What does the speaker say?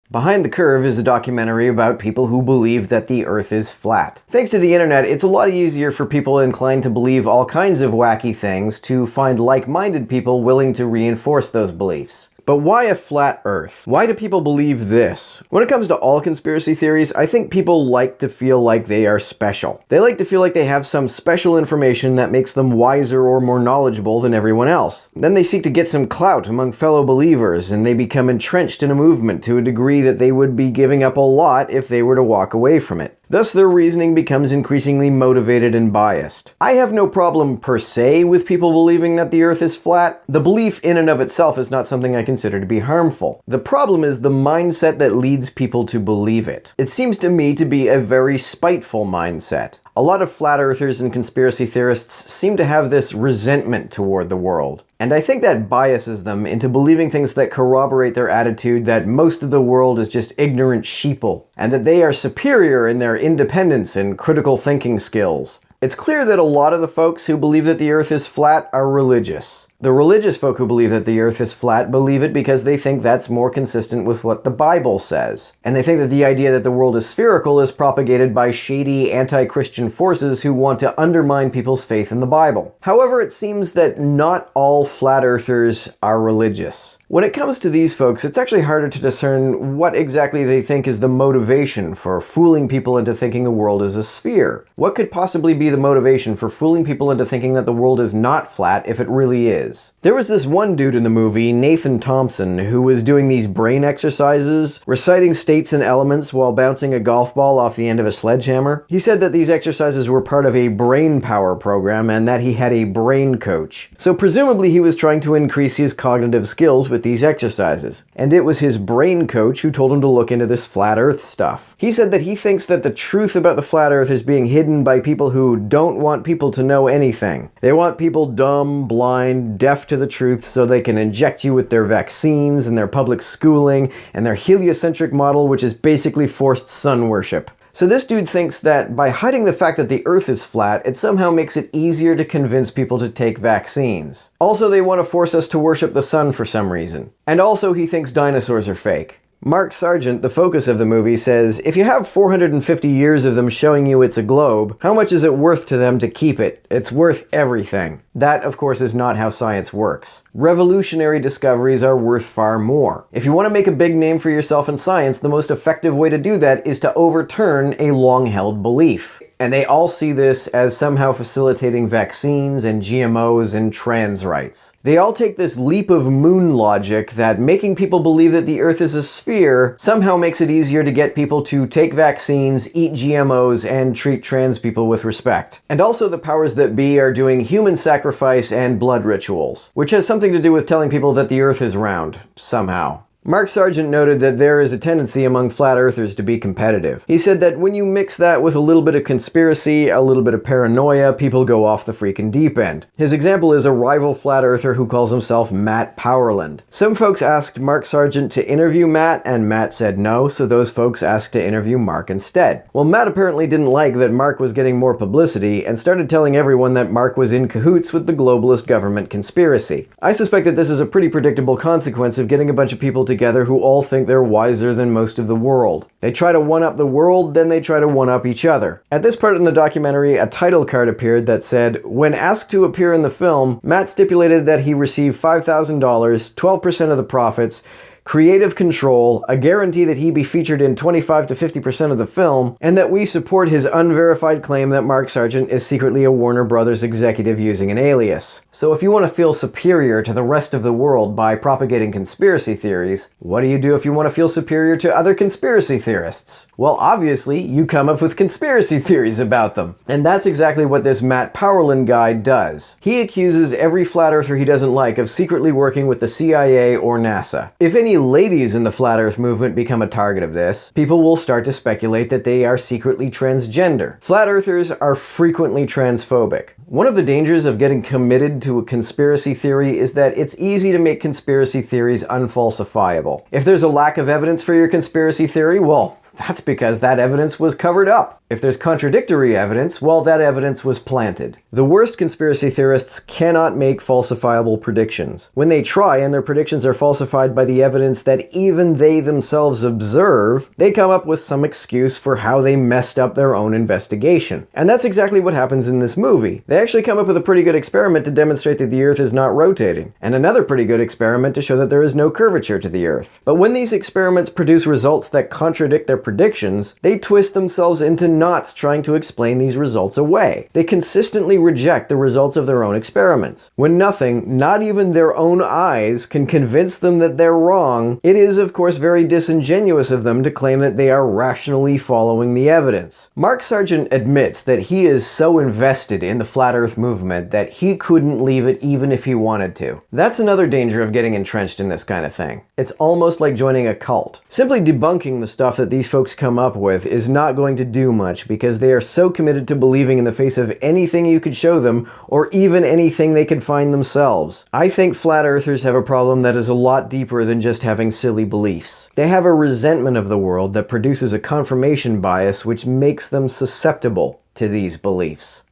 Behind the Curve is a documentary about people who believe that the Earth is flat. Thanks to the internet, it's a lot easier for people inclined to believe all kinds of wacky things to find like-minded people willing to reinforce those beliefs. But why a flat Earth? Why do people believe this? When it comes to all conspiracy theories, I think people like to feel like they are special. They like to feel like they have some special information that makes them wiser or more knowledgeable than everyone else. Then they seek to get some clout among fellow believers, and they become entrenched in a movement to a degree that they would be giving up a lot if they were to walk away from it. Thus, their reasoning becomes increasingly motivated and biased. I have no problem per se with people believing that the Earth is flat. The belief in and of itself is not something I consider to be harmful. The problem is the mindset that leads people to believe it. It seems to me to be a very spiteful mindset. A lot of flat earthers and conspiracy theorists seem to have this resentment toward the world. And I think that biases them into believing things that corroborate their attitude that most of the world is just ignorant sheeple, and that they are superior in their independence and critical thinking skills. It's clear that a lot of the folks who believe that the Earth is flat are religious. The religious folk who believe that the Earth is flat believe it because they think that's more consistent with what the Bible says. And they think that the idea that the world is spherical is propagated by shady anti-Christian forces who want to undermine people's faith in the Bible. However, it seems that not all flat earthers are religious. When it comes to these folks, it's actually harder to discern what exactly they think is the motivation for fooling people into thinking the world is a sphere. What could possibly be the motivation for fooling people into thinking that the world is not flat if it really is? There was this one dude in the movie, Nathan Thompson, who was doing these brain exercises, reciting states and elements while bouncing a golf ball off the end of a sledgehammer. He said that these exercises were part of a brain power program and that he had a brain coach. So presumably he was trying to increase his cognitive skills with these exercises. And it was his brain coach who told him to look into this flat earth stuff. He said that he thinks that the truth about the flat earth is being hidden by people who don't want people to know anything. They want people dumb, blind, deaf to the truth so they can inject you with their vaccines and their public schooling and their heliocentric model, which is basically forced sun worship. So this dude thinks that by hiding the fact that the Earth is flat, it somehow makes it easier to convince people to take vaccines. Also, they want to force us to worship the sun for some reason. And also, he thinks dinosaurs are fake. Mark Sargent, the focus of the movie, says, if you have 450 years of them showing you it's a globe, how much is it worth to them to keep it? It's worth everything. That, of course, is not how science works. Revolutionary discoveries are worth far more. If you want to make a big name for yourself in science, the most effective way to do that is to overturn a long-held belief. And they all see this as somehow facilitating vaccines and GMOs and trans rights. They all take this leap of moon logic that making people believe that the Earth is a sphere somehow makes it easier to get people to take vaccines, eat GMOs, and treat trans people with respect. And also the powers that be are doing human sacrifice and blood rituals, which has something to do with telling people that the Earth is round, somehow. Mark Sargent noted that there is a tendency among flat earthers to be competitive. He said that when you mix that with a little bit of conspiracy, a little bit of paranoia, people go off the freaking deep end. His example is a rival flat earther who calls himself Matt Powerland. Some folks asked Mark Sargent to interview Matt, and Matt said no, so those folks asked to interview Mark instead. Well, Matt apparently didn't like that Mark was getting more publicity and started telling everyone that Mark was in cahoots with the globalist government conspiracy. I suspect that this is a pretty predictable consequence of getting a bunch of people together who all think they're wiser than most of the world. They try to one-up the world, then they try to one-up each other. At this part in the documentary, a title card appeared that said, when asked to appear in the film, Matt stipulated that he receive $5,000, 12% of the profits, creative control, a guarantee that he be featured in 25 to 50% of the film, and that we support his unverified claim that Mark Sargent is secretly a Warner Brothers executive using an alias. So if you want to feel superior to the rest of the world by propagating conspiracy theories, what do you do if you want to feel superior to other conspiracy theorists? Well, obviously, you come up with conspiracy theories about them. And that's exactly what this Matt Powerland guy does. He accuses every flat earther he doesn't like of secretly working with the CIA or NASA. If any ladies in the flat earth movement become a target of this, people will start to speculate that they are secretly transgender. Flat earthers are frequently transphobic. One of the dangers of getting committed to a conspiracy theory is that it's easy to make conspiracy theories unfalsifiable. If there's a lack of evidence for your conspiracy theory, well, that's because that evidence was covered up. If there's contradictory evidence, well, that evidence was planted. The worst conspiracy theorists cannot make falsifiable predictions. When they try and their predictions are falsified by the evidence that even they themselves observe, they come up with some excuse for how they messed up their own investigation. And that's exactly what happens in this movie. They actually come up with a pretty good experiment to demonstrate that the Earth is not rotating, and another pretty good experiment to show that there is no curvature to the Earth. But when these experiments produce results that contradict their predictions, they twist themselves into knots trying to explain these results away. They consistently reject the results of their own experiments. When nothing, not even their own eyes, can convince them that they're wrong, it is of course very disingenuous of them to claim that they are rationally following the evidence. Mark Sargent admits that he is so invested in the flat earth movement that he couldn't leave it even if he wanted to. That's another danger of getting entrenched in this kind of thing. It's almost like joining a cult. Simply debunking the stuff that these folks come up with is not going to do much because they are so committed to believing in the face of anything you could show them or even anything they could find themselves. I think flat earthers have a problem that is a lot deeper than just having silly beliefs. They have a resentment of the world that produces a confirmation bias which makes them susceptible to these beliefs.